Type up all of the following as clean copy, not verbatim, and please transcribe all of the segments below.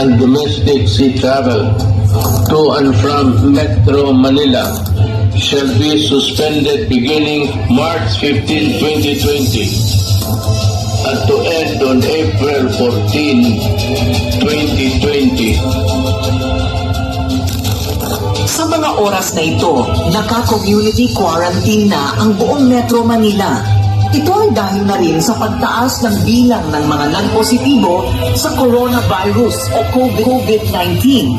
and domestic sea travel to and from Metro Manila shall be suspended beginning March 15, 2020 and to end on April 14, 2020. Sa mga oras na ito, naka-community quarantine na ang buong Metro Manila. Ito ay dahil na rin sa pagtaas ng bilang ng mga nagpositibo sa coronavirus o COVID-19.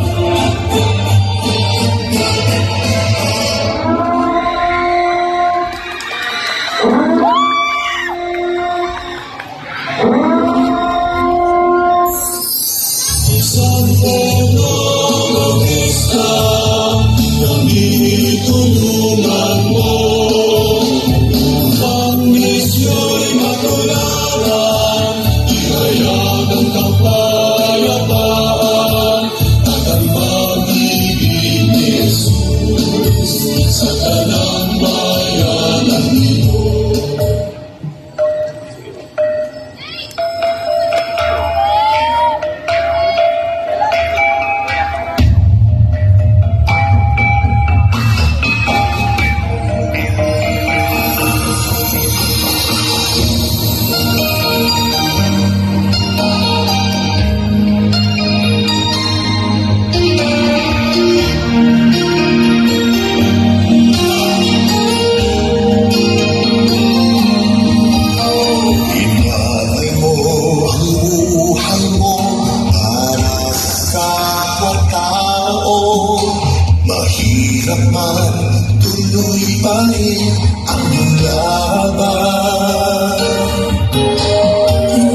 Mahirap man, tuloy pa rin ang laban.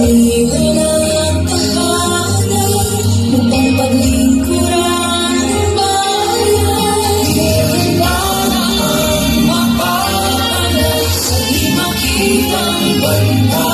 Iniwan ang tahanan upang paglingkuran ng bayan. Iniwan ang mapapalag sa di makitang banda.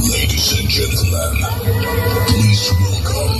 Ladies and gentlemen, please welcome.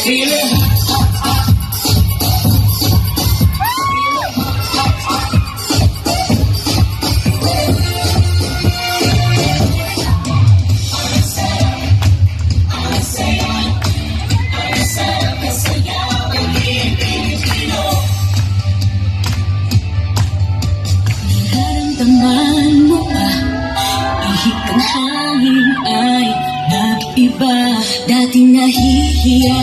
Feeling Dating nahihiya,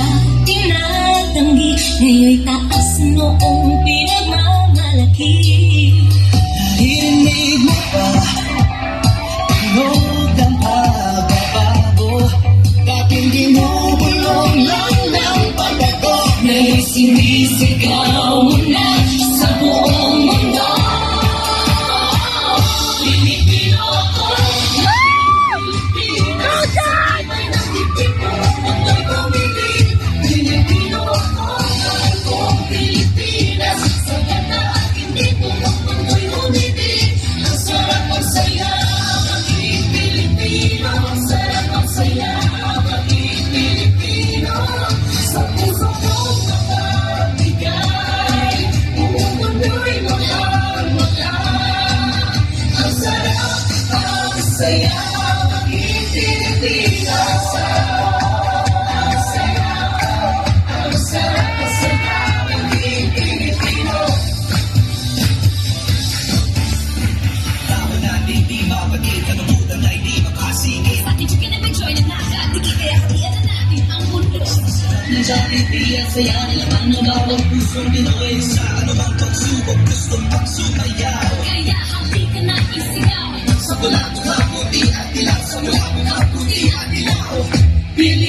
tinatanggi, ngayon'y taas noong pinagmamalaki. Narinig mo pa, tunog ang pagbabago. Dating binubulong lang ng pagbago. Ngayon'y sinisigaw mo na sa buong mundo. Pilipino ako, Pilipino sabay ng dibdib ko, ako'y pumipig. Pilipino ako, buong Pilipinas, sagat na aking dibdib ko, ako'y umibig. Ang sarap magsaya, maging Pilipino. Ang sarap magsaya, maging Pilipino. Sa puso kong nakabigay, buong mundo'y magmamagay. Ang sarap, ang saya, maging Pilipino. Ang sarap, ang saya, maging Pilipino. Tao natin di mapagit, kanukutan ay di makasingit. Ating chicken and enjoy na nakakadikit, kaya hatiyan na natin ang mundo. Ng charity at saya nilaman ng bawat pusong Pinoy. Sa anumang pagsubok, gustong pagsumayaw. Kaya halika na isigaw. Sa mula mong haputi at dilaw, sa mula mong haputi at dilaw. Pilipino